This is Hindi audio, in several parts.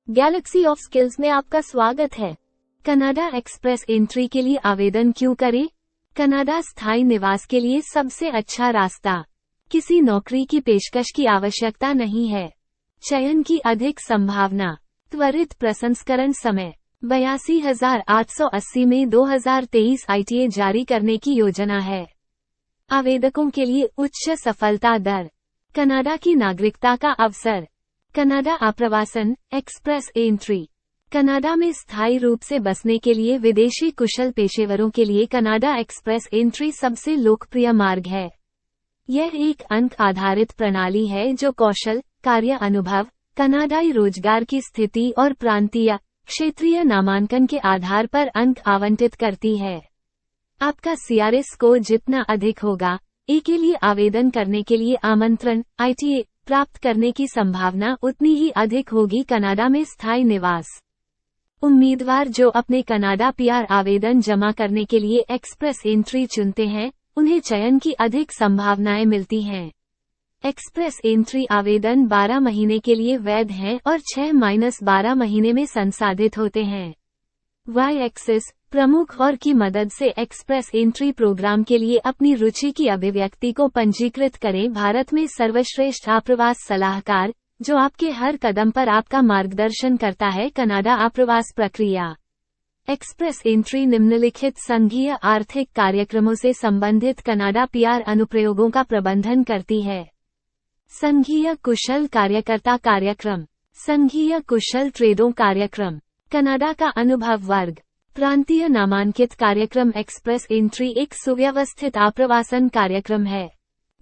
गैलेक्सी ऑफ स्किल्स में आपका स्वागत है। कनाडा एक्सप्रेस एंट्री के लिए आवेदन क्यों करें? कनाडा स्थायी निवास के लिए सबसे अच्छा रास्ता। किसी नौकरी की पेशकश की आवश्यकता नहीं है। चयन की अधिक संभावना। त्वरित प्रसंस्करण समय। 82,880 में 2023 ITA जारी करने की योजना है। आवेदकों के लिए उच्च सफलता दर। कनाडा की नागरिकता का अवसर। कनाडा आप्रवासन एक्सप्रेस एंट्री। कनाडा में स्थायी रूप से बसने के लिए विदेशी कुशल पेशेवरों के लिए कनाडा एक्सप्रेस एंट्री सबसे लोकप्रिय मार्ग है। यह एक अंक आधारित प्रणाली है जो कौशल, कार्य अनुभव, कनाडाई रोजगार की स्थिति और प्रांतीय, क्षेत्रीय नामांकन के आधार पर अंक आवंटित करती है। आपका CRA स्कोर जितना अधिक होगा, ए के लिए आवेदन करने के लिए आमंत्रण ITA प्राप्त करने की संभावना उतनी ही अधिक होगी। कनाडा में स्थायी निवास। उम्मीदवार जो अपने कनाडा PR आवेदन जमा करने के लिए एक्सप्रेस एंट्री चुनते हैं, उन्हें चयन की अधिक संभावनाएं मिलती हैं। एक्सप्रेस एंट्री आवेदन 12 महीने के लिए वैध हैं और 6-12 महीने में संसाधित होते हैं। Y एक्सिस प्रमुख और की मदद से एक्सप्रेस एंट्री प्रोग्राम के लिए अपनी रुचि की अभिव्यक्ति को पंजीकृत करें। भारत में सर्वश्रेष्ठ आप्रवास सलाहकार, जो आपके हर कदम पर आपका मार्गदर्शन करता है। कनाडा आप्रवास प्रक्रिया। एक्सप्रेस एंट्री निम्नलिखित संघीय आर्थिक कार्यक्रमों से संबंधित कनाडा PR अनुप्रयोगों का प्रबंधन करती है। संघीय कुशल कार्यकर्ता कार्यक्रम। संघीय कुशल ट्रेडों कार्यक्रम। कनाडा का अनुभव वर्ग। प्रांतीय नामांकित कार्यक्रम। एक्सप्रेस एंट्री एक सुव्यवस्थित आप्रवासन कार्यक्रम है,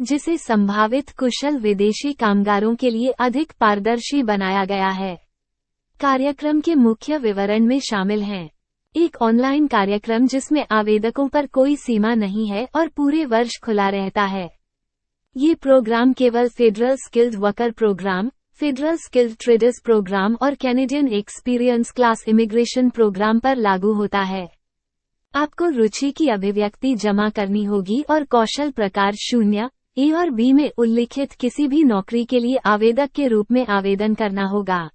जिसे संभावित कुशल विदेशी कामगारों के लिए अधिक पारदर्शी बनाया गया है। कार्यक्रम के मुख्य विवरण में शामिल हैं: एक ऑनलाइन कार्यक्रम जिसमें आवेदकों पर कोई सीमा नहीं है और पूरे वर्ष खुला रहता है। ये प्रोग्राम केवल federal skilled worker programme, federal skilled traders programme और Canadian experience class immigration programme पर लागू होता है। आपको रुचि की अभिव्यक्ति जमा करनी होगी और कौशल प्रकार 0, A और B में उल्लिखित किसी भी नौकरी के लिए आवेदक के रूप में आवेदन करना होगा।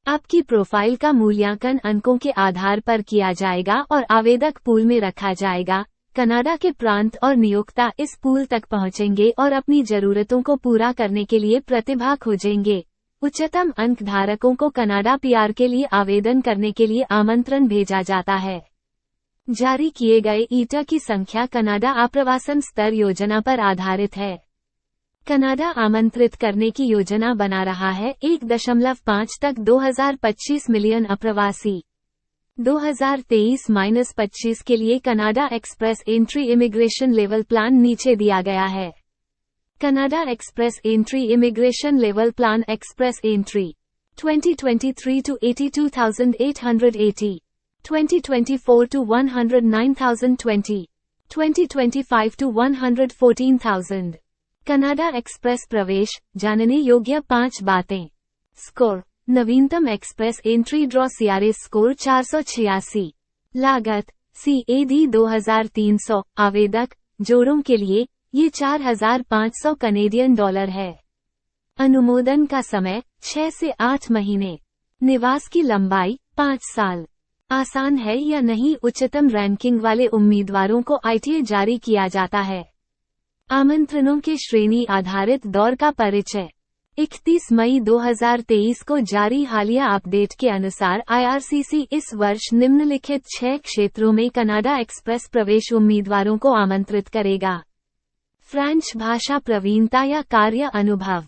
आपकी प्रोफाइल का मूल्यांकन अंकों के आधार पर किया जाएगा और आवेदक पूल में रखा जाएगा। कनाडा के प्रांत और नियोक्ता इस पूल तक पहुंचेंगे और अपनी जरूरतों को पूरा करने के लिए प्रतिभा खोजेंगे। उच्चतम अंक धारकों को कनाडा PR के लिए आवेदन करने के लिए आमंत्रण भेजा जाता है। जारी किए गए ITA की संख्या कनाडा आप्रवासन स्तर योजना पर आधारित है। कनाडा आमंत्रित करने की योजना बना रहा है 1.5 तक 2025 मिलियन अप्रवासी। 2023-25 के लिए Canada express entry immigration level plan नीचे दिया गया है। Canada express entry immigration level plan. Express entry 2023 to 82,880, 2024 to 109,020, 2025 to 114,000। Canada express प्रवेश। जानने योग्य 5 बातें। स्कोर। नवीनतम express entry draw CRA score 486। लागत CAD 2,300। आवेदक जोड़ों के लिए ये 4,500 कनेडियन डॉलर है। अनुमोदन का समय 6 से 8 महीने। निवास की लंबाई 5 साल। आसान है या नहीं? उच्चतम रैंकिंग वाले उम्मीदवारों को ITA जारी किया जाता है। आमंत्रणों के श्रेणी आधारित दौर का परिचय। 31 मई 2023 को जारी हालिया अपडेट के अनुसार IRCC इस वर्ष निम्नलिखित 6 क्षेत्रों में कनाडा एक्सप्रेस प्रवेश उम्मीदवारों को आमंत्रित करेगा। फ्रेंच भाषा प्रवीणता या कार्य अनुभव।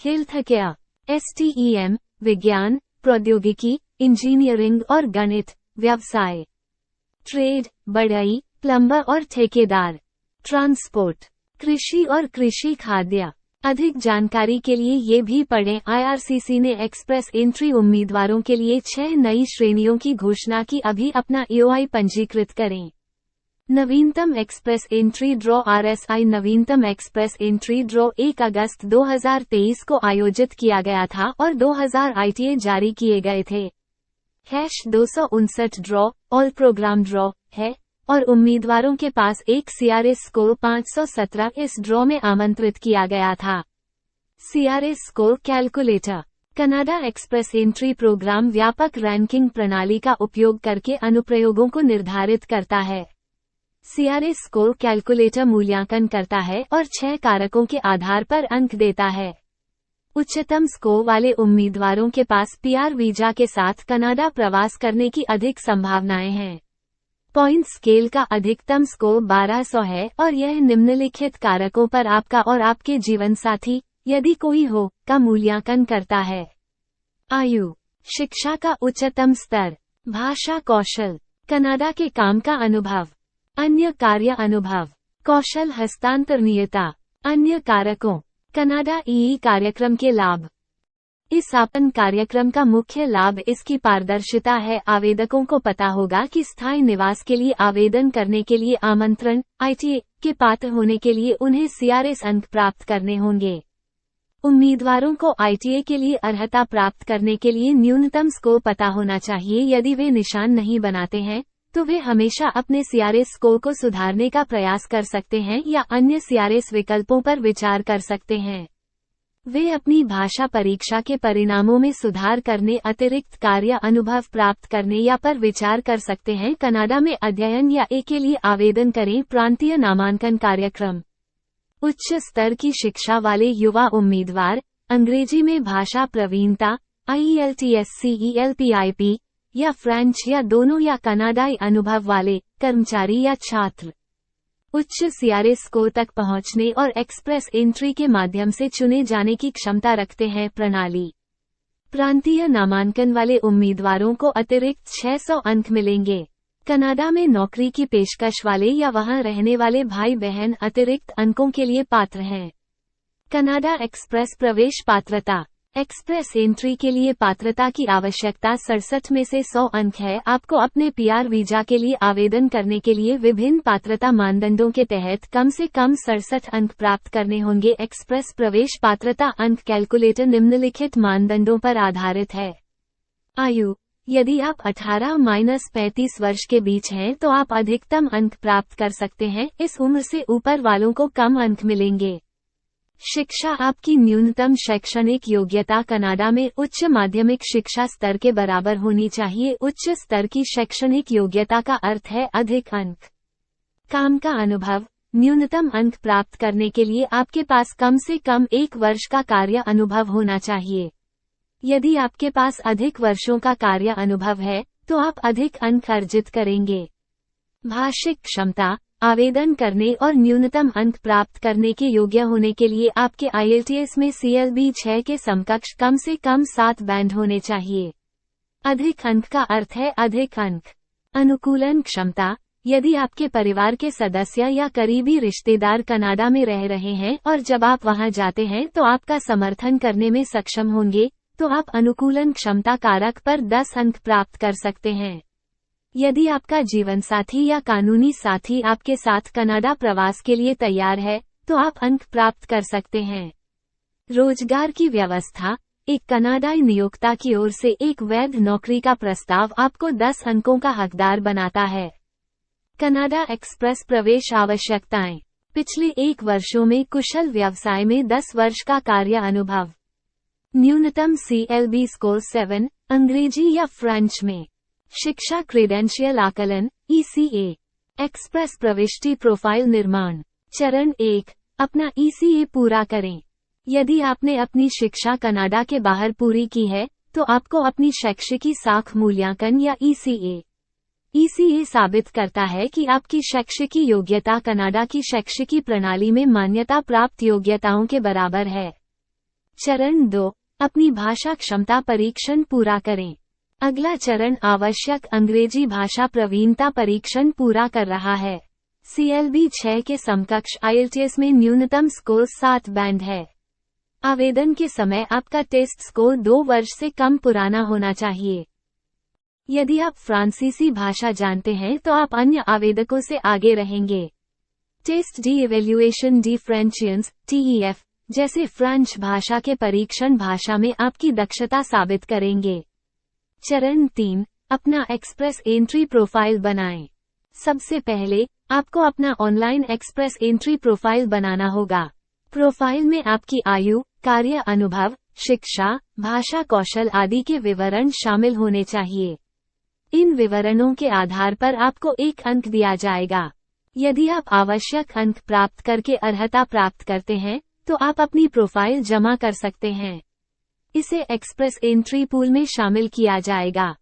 हेल्थ केयर, STEM, विज्ञान, प्रौद्योगिकी, इंजीनियरिंग और गणित। व्यवसाय, ट्रेड, बढ़ई, प्लम्बर और ठेकेदार। ट्रांसपोर्ट, कृषि और कृषि खाद्य। अधिक जानकारी के लिए ये भी पढ़ें। IRCC ने एक्सप्रेस एंट्री उम्मीदवारों के लिए 6 नई श्रेणियों की घोषणा की। अभी अपना EOI पंजीकृत करें। नवीनतम एक्सप्रेस एंट्री ड्रॉ RSI। नवीनतम एक्सप्रेस एंट्री ड्रॉ 1 अगस्त 2023 को आयोजित किया गया था और 2000 ITA जारी किए गए थे। #259 ड्रॉ ऑल प्रोग्राम ड्रॉ है और उम्मीदवारों के पास एक CRA स्कोर 517 इस ड्रॉ में आमंत्रित किया गया था। CRA score calculator. Canada express entry program व्यापक रैंकिंग प्रणाली का उपयोग करके अनुप्रयोगों को निर्धारित करता है। सीआरएस स्कोर कैलकुलेटर मूल्यांकन करता है और 6 कारकों के आधार पर अंक देता है। उच्चतम स्कोर वाले उम्मीदवारों के पास पीआर वीजा के साथ कनाडा प्रवास करने की अधिक संभावनाएं हैं। पॉइंट स्केल का अधिकतम स्कोर 1200 है और यह निम्नलिखित कारकों पर आपका और आपके जीवनसाथी, यदि कोई हो, का मूल्यांकन करता है। आयु, शिक्षा का उच्चतम स्तर, भाषा कौशल, कनाडा के काम का अनुभव, अन्य कार्य अनुभव, कौशल हस्तांतरणीयता, अन्य कारकों, कनाडा ईई कार्यक्रम के लाभ। इस आपन कार्यक्रम का मुख्य लाभ इसकी पारदर्शिता है। आवेदकों को पता होगा कि स्थायी निवास के लिए आवेदन करने के लिए आमंत्रण, आईटीए के पात्र होने के लिए उन्हें सीआरएस अंक प्राप्त करने होंगे। उम्मीदवारों को आईटीए के लिए अर्हता प्राप्त करने के लिए न्यूनतम स्कोर पता होना चाहिए। यदि वे निशान नहीं बनाते हैं, तो वे हमेशा अपने सीआरएस स्कोर को सुधारने का प्रयास कर सकते हैं या अन्य सीआरएस विकल्पों पर विचार कर सकते हैं। वे अपनी भाषा परीक्षा के परिणामों में सुधार करने, अतिरिक्त कार्य अनुभव प्राप्त करने या पर विचार कर सकते हैं। कनाडा में अध्ययन या ए के लिए आवेदन करें। प्रांतीय नामांकन कार्यक्रम। उच्च स्तर की शिक्षा वाले युवा उम्मीदवार, अंग्रेजी में भाषा प्रवीणता, IELTS CELPIP या फ्रेंच या दोनों या कनाडाई अनुभव वाले कर्मचारी या छात्र, उच्च सीआरएस स्कोर तक पहुंचने और एक्सप्रेस एंट्री के माध्यम से चुने जाने की क्षमता रखते हैं। प्रणाली। प्रांतीय नामांकन वाले उम्मीदवारों को अतिरिक्त 600 अंक मिलेंगे। कनाडा में नौकरी की पेशकश वाले या वहां रहने वाले भाई बहन अतिरिक्त अंकों के लिए पात्र हैं। कनाडा एक्सप्रेस प्रवेश पात्रता। एक्सप्रेस एंट्री के लिए पात्रता की आवश्यकता 67 में से 100 अंक है। आपको अपने पीआर वीजा के लिए आवेदन करने के लिए विभिन्न पात्रता मानदंडों के तहत कम से कम 67 अंक प्राप्त करने होंगे। एक्सप्रेस प्रवेश पात्रता अंक कैलकुलेटर निम्नलिखित मानदंडों पर आधारित है। आयु, यदि आप 18-35 वर्ष के बीच हैं तो आप अधिकतम अंक प्राप्त कर सकते हैं। इस उम्र से ऊपर वालों को कम अंक मिलेंगे। शिक्षा। आपकी न्यूनतम शैक्षणिक योग्यता कनाडा में उच्च माध्यमिक शिक्षा स्तर के बराबर होनी चाहिए। उच्च स्तर की शैक्षणिक योग्यता का अर्थ है अधिक अंक। काम का अनुभव। न्यूनतम अंक प्राप्त करने के लिए आपके पास कम से कम 1 वर्ष का कार्य अनुभव होना चाहिए। यदि आपके पास अधिक वर्षों का कार्य अनुभव है, तो आप अधिक अंक अर्जित करेंगे। भाषिक क्षमता। आवेदन करने और न्यूनतम अंक प्राप्त करने के योग्य होने के लिए आपके IELTS में CLB 6 के समकक्ष कम से कम 7 बैंड होने चाहिए। अधिक अंक का अर्थ है अधिक अंक। अनुकूलन क्षमता। यदि आपके परिवार के सदस्य या करीबी रिश्तेदार कनाडा में रह रहे हैं और जब आप वहां जाते हैं तो आपका समर्थन करने में सक्षम होंगे, तो आप अनुकूलन क्षमता कारक पर 10 अंक प्राप्त कर सकते हैं। यदि आपका जीवनसाथी या कानूनी साथी आपके साथ कनाडा प्रवास के लिए तैयार है, तो आप अंक प्राप्त कर सकते हैं। रोजगार की व्यवस्था। एक कनाडाई नियोक्ता की ओर से एक वैध नौकरी का प्रस्ताव आपको 10 अंकों का हकदार बनाता है। कनाडा एक्सप्रेस प्रवेश आवश्यकताएं। पिछले 1 वर्षों में कुशल व्यवसाय में 10 वर्ष का कार्य अनुभव। न्यूनतम CLB स्कोर 7, अंग्रेजी या फ्रेंच में। शिक्षा क्रेडेंशियल आकलन, ECA। एक्सप्रेस प्रविष्टि प्रोफाइल निर्माण। चरण 1, अपना ECA पूरा करें। यदि आपने अपनी शिक्षा कनाडा के बाहर पूरी की है, तो आपको अपनी शैक्षिकी साख मूल्यांकन या ECA साबित करता है कि आपकी शैक्षिकी योग्यता कनाडा की शैक्षिकी प्रणाली में मान्यता प्राप्त योग्यताओं के बराबर है। चरण 2, अपनी भाषा क्षमता परीक्षण पूरा करें। अगला चरण आवश्यक अंग्रेजी भाषा प्रवीणता परीक्षण पूरा कर रहा है। CLB 6 के समकक्ष IELTS में न्यूनतम स्कोर 7 बैंड है। आवेदन के समय आपका टेस्ट स्कोर 2 वर्ष से कम पुराना होना चाहिए। यदि आप फ्रांसीसी भाषा जानते हैं तो आप अन्य आवेदकों से आगे रहेंगे। टेस्ट डी इवेल्युएशन डी फ्रेंचियंस TEF जैसे फ्रेंच भाषा के परीक्षण भाषा में आपकी दक्षता साबित करेंगे। चरण 3, अपना एक्सप्रेस एंट्री प्रोफाइल बनाएं। सबसे पहले, आपको अपना ऑनलाइन एक्सप्रेस एंट्री प्रोफाइल बनाना होगा। प्रोफाइल में आपकी आयु, कार्य अनुभव, शिक्षा, भाषा कौशल आदि के विवरण शामिल होने चाहिए। इन विवरणों के आधार पर आपको 1 अंक दिया जाएगा। यदि आप आवश्यक अंक प्राप्त करके अर्हता प्राप्त करते हैं, तो आप अपनी प्रोफाइल जमा कर सकते हैं। इसे एक्सप्रेस एंट्री पूल में शामिल किया जाएगा।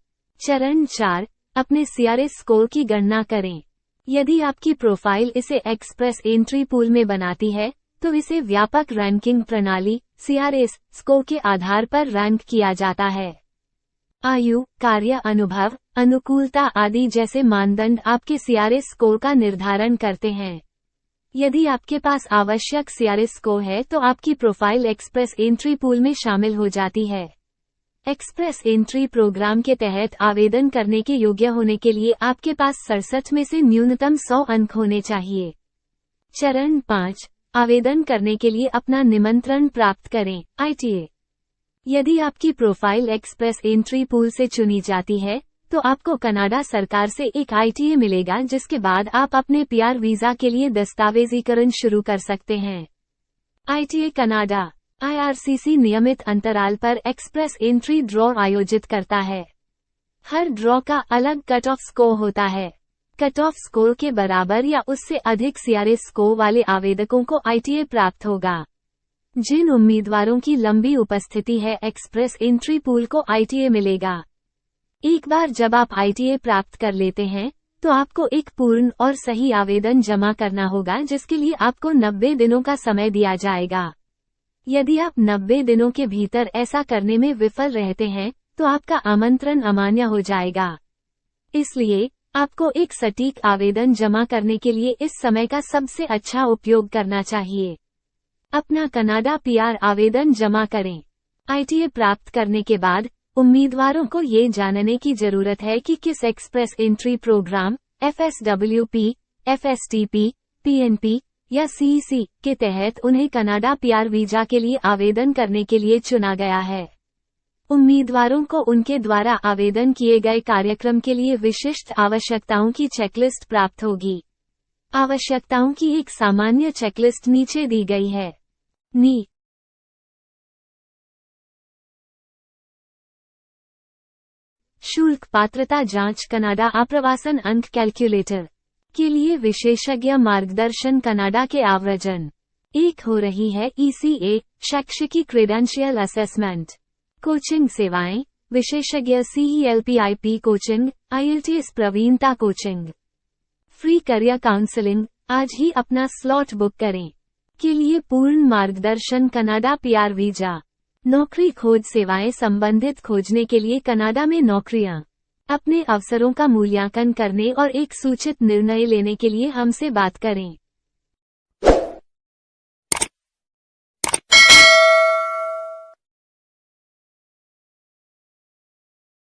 चरण 4, अपने CRS स्कोर की गणना करें। यदि आपकी प्रोफाइल इसे एक्सप्रेस एंट्री पूल में बनाती है, तो इसे व्यापक रैंकिंग प्रणाली CRS स्कोर के आधार पर रैंक किया जाता है। आयु, कार्य अनुभव, अनुकूलता आदि जैसे मानदंड आपके CRS स्कोर का निर्धारण करते हैं। यदि आपके पास आवश्यक CRS स्कोर है तो आपकी प्रोफाइल एक्सप्रेस एंट्री पूल में शामिल हो जाती है। एक्सप्रेस एंट्री प्रोग्राम के तहत आवेदन करने के योग्य होने के लिए आपके पास 67 में से न्यूनतम 100 अंक होने चाहिए। चरण 5, आवेदन करने के लिए अपना निमंत्रण प्राप्त करें। ITA। यदि आपकी प्रोफाइल एक्सप्रेस एंट्री पूल से चुनी जाती है, तो आपको कनाडा सरकार से एक ITA मिलेगा, जिसके बाद आप अपने PR वीजा के लिए दस्तावेजीकरण शुरू कर सकते हैं। ITA कनाडा IRCC नियमित अंतराल पर एक्सप्रेस एंट्री ड्रॉ आयोजित करता है। हर ड्रॉ का अलग कट ऑफ स्कोर होता है। कट ऑफ स्कोर के बराबर या उससे अधिक CRS स्कोर वाले आवेदकों को ITA प्राप्त होगा। जिन उम्मीदवारों की लंबी उपस्थिति है, एक्सप्रेस एंट्री पूल को ITA मिलेगा। एक बार जब आप ITA प्राप्त कर लेते हैं, तो आपको एक पूर्ण और सही आवेदन जमा करना होगा, जिसके लिए आपको 90 दिनों का समय दिया जाएगा। यदि आप 90 दिनों के भीतर ऐसा करने में विफल रहते हैं, तो आपका आमंत्रण अमान्य हो जाएगा। इसलिए आपको एक सटीक आवेदन जमा करने के लिए इस समय का सबसे अच्छा उपयोग करना चाहिए। अपना कनाडा PR आवेदन जमा करें। ITA प्राप्त करने के बाद उम्मीदवारों को ये जानने की जरूरत है कि किस express entry program FSWP, FSTP, PNP या CEC के तहत उन्हें कनाडा PR वीजा के लिए आवेदन करने के लिए चुना गया है। उम्मीदवारों को उनके द्वारा आवेदन किए गए कार्यक्रम के लिए विशिष्ट आवश्यकताओं की चेकलिस्ट प्राप्त होगी। आवश्यकताओं की एक सामान्य चेकलिस्ट नीचे दी गई है। शुल्क पात्रता जांच कनाडा आप्रवासन अंक कैलकुलेटर के लिए विशेषज्ञ मार्गदर्शन कनाडा के आव्रजन 1 हो रही है। ECA शैक्षिकी क्रेडेंशियल असेसमेंट कोचिंग सेवाएं, विशेषज्ञ CELPIP कोचिंग, IELTS प्रवीणता कोचिंग, फ्री करियर काउंसलिंग। आज ही अपना स्लॉट बुक करें। के लिए पूर्ण मार्गदर्शन कनाडा PR वीजा, नौकरी खोज सेवाएं संबंधित खोजने के लिए कनाडा में नौकरियां, अपने अवसरों का मूल्यांकन करने और एक सूचित निर्णय लेने के लिए हमसे बात करें।